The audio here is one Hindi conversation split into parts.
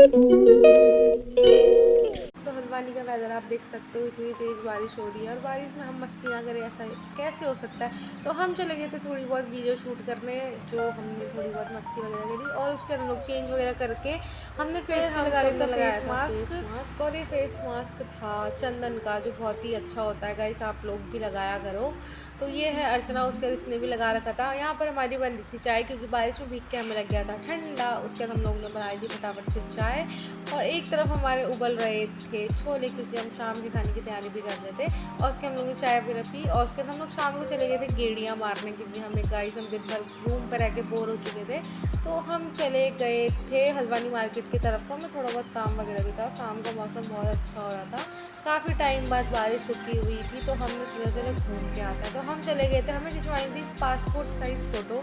तो हल्द्वानी का वेदर आप देख सकते हो, इतनी तेज़ बारिश हो रही है और बारिश में हम मस्ती ना करें ऐसा कैसे हो सकता है। तो हम चले गए थे थोड़ी बहुत वीडियो शूट करने, जो हमने थोड़ी बहुत मस्ती वगैरह करी और उसके बाद हम लोग चेंज वगैरह करके हमने फेस पे लगा लिया था फेस मास्क। और ये फेस मास्क था चंदन का, जो बहुत ही अच्छा होता है गाइस, आप लोग भी लगाया करो। तो ये है अर्चना, उसके इसने भी लगा रखा था। यहाँ पर हमारी बन रही थी चाय, क्योंकि बारिश में भीग के हमें लग गया था ठंडा। उसके बाद हम लोगों ने बनाई थी फटाफट से चाय और एक तरफ हमारे उबल रहे थे छोले, क्योंकि हम शाम के खाने की तैयारी भी कर रहे थे। और उसके हम लोगों ने चाय वगैरह पी और उसके बाद हम लोग शाम को चले गए थे गेड़ियाँ मारने, क्योंकि हमें गाइस हम दिन भर रूम पर रह के बोर हो चुके थे। तो हम चले गए थे हल्द्वानी मार्केट की तरफ। को हमें थोड़ा बहुत काम वगैरह भी था, शाम का मौसम बहुत अच्छा हो रहा था, काफ़ी टाइम बाद बारिश रुकी हुई थी। तो हमने सोचा चलो घूम के आते हैं, तो हम चले गए थे। हमें खिंचवाई थी पासपोर्ट साइज़ फ़ोटो।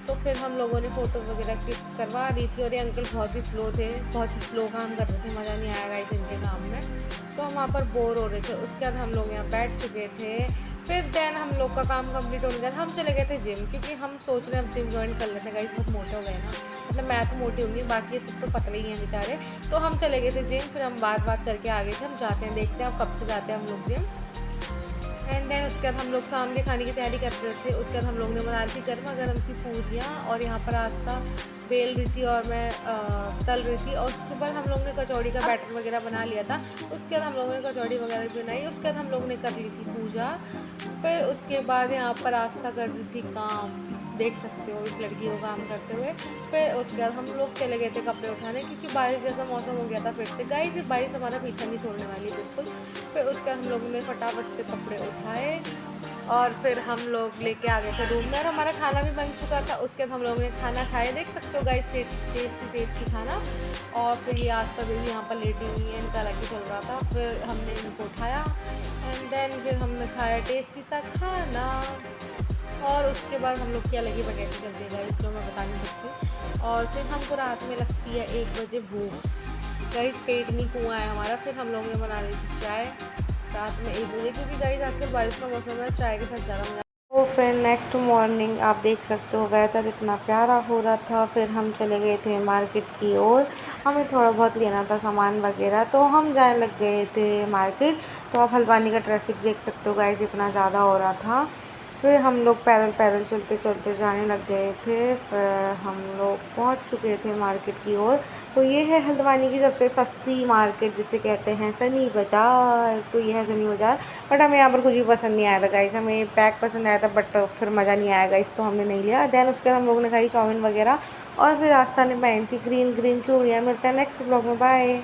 तो फिर हम लोगों ने फ़ोटो वगैरह क्लिक करवा रही थी और ये अंकल बहुत ही स्लो थे, बहुत ही स्लो काम कर रहे थे, मज़ा नहीं आएगा इस इनके काम में। तो हम वहाँ पर बोर हो रहे थे। उसके बाद हम लोग यहाँ बैठ चुके थे। फिर देन हम लोग का काम कंप्लीट होने के बाद हम चले गए थे जिम, क्योंकि हम सोच रहे हैं अब जिम ज्वाइन कर लेते हैं गाइस, बहुत मोटे हो गए ना। मतलब मैं तो मोटी होंगी, बाकी सब तो पतले ही हैं बेचारे। तो हम चले गए थे जिम, फिर हम बात करके आ गए थे हम जाते हैं, देखते हैं अब कब से जाते हैं हम लोग जिम। एंड देन उसके बाद हम लोग शाम के खाने की तैयारी कर रहे थे। उसके बाद हम लोग ने बना ली थी गर्मा गर्म सी पूरियाँ और यहाँ पर आस्था बेल रही थी और मैं तल रही थी। और उसके बाद हम लोग ने कचौड़ी का बैटर वगैरह बना लिया था। उसके बाद हम लोगों ने कचौड़ी वगैरह भी बनाई। उसके बाद हम लोग ने कर ली थी पूजा। फिर उसके बाद यहाँ पर आस्था कर रही थी काम, देख सकते हो इस लड़की को काम करते हुए। फिर उसके बाद हम लोग चले गए थे कपड़े उठाने, क्योंकि बारिश जैसा मौसम हो गया था फिर से गाइस, बारिश हमारा पीछा नहीं छोड़ने वाली बिल्कुल। फिर उसके बाद हम लोगों ने फटाफट से कपड़े उठाए और फिर हम लोग लेके आ गए थे रूम में और हमारा खाना भी बन चुका था। उसके बाद हम लोगों ने खाना खाया, देख सकते हो गाइस टेस्टी खाना। और फिर ये आस्था बेबी यहाँ पर लेटी हुई है, इनका अलग ही चल रहा था। फिर हमने इनको उठाया एंड देन फिर हमने खाया टेस्टी सा खाना। और उसके बाद हम लोग की अलग ही बगैर चलती है गाइस, जो मैं बता नहीं सकती। और फिर हमको रात में लगती है 1 बजे भूख, गाइस पेट नहीं कुआं है हमारा। फिर हम लोगों ने बना ली थी चाय रात में 1 बजे, क्योंकि गाइस आजकल बारिश का मौसम है, चाय के साथ ज़्यादा मज़ा। तो फिर नेक्स्ट मॉर्निंग आप देख सकते हो वेदर इतना प्यारा हो रहा था। फिर हम चले गए थे मार्केट की ओर, हमें थोड़ा बहुत लेना था सामान वगैरह, तो हम जाने लग गए थे मार्केट। तो आप हल्द्वानी का ट्रैफिक देख सकते हो गाइस, इतना ज़्यादा हो रहा था। फिर हम लोग पैदल पैदल चलते चलते जाने लग गए थे। फिर हम लोग पहुंच चुके थे मार्केट की ओर। तो ये है हल्द्वानी की सबसे सस्ती मार्केट, जिसे कहते हैं सनी बाज़ार। तो ये है सनी बाज़ार। बट हमें यहाँ पर कुछ भी पसंद नहीं आया था गाइस, हमें पैक पसंद आया था बट फिर मज़ा नहीं आया गाइस, तो हमने नहीं लिया। देन उसके बाद हम लोगों ने खाई चाउमीन वगैरह और फिर आस्था ने पहनी थी ग्रीन ग्रीन चूड़ियाँ। मिलता है नेक्स्ट ब्लॉग में, बाय।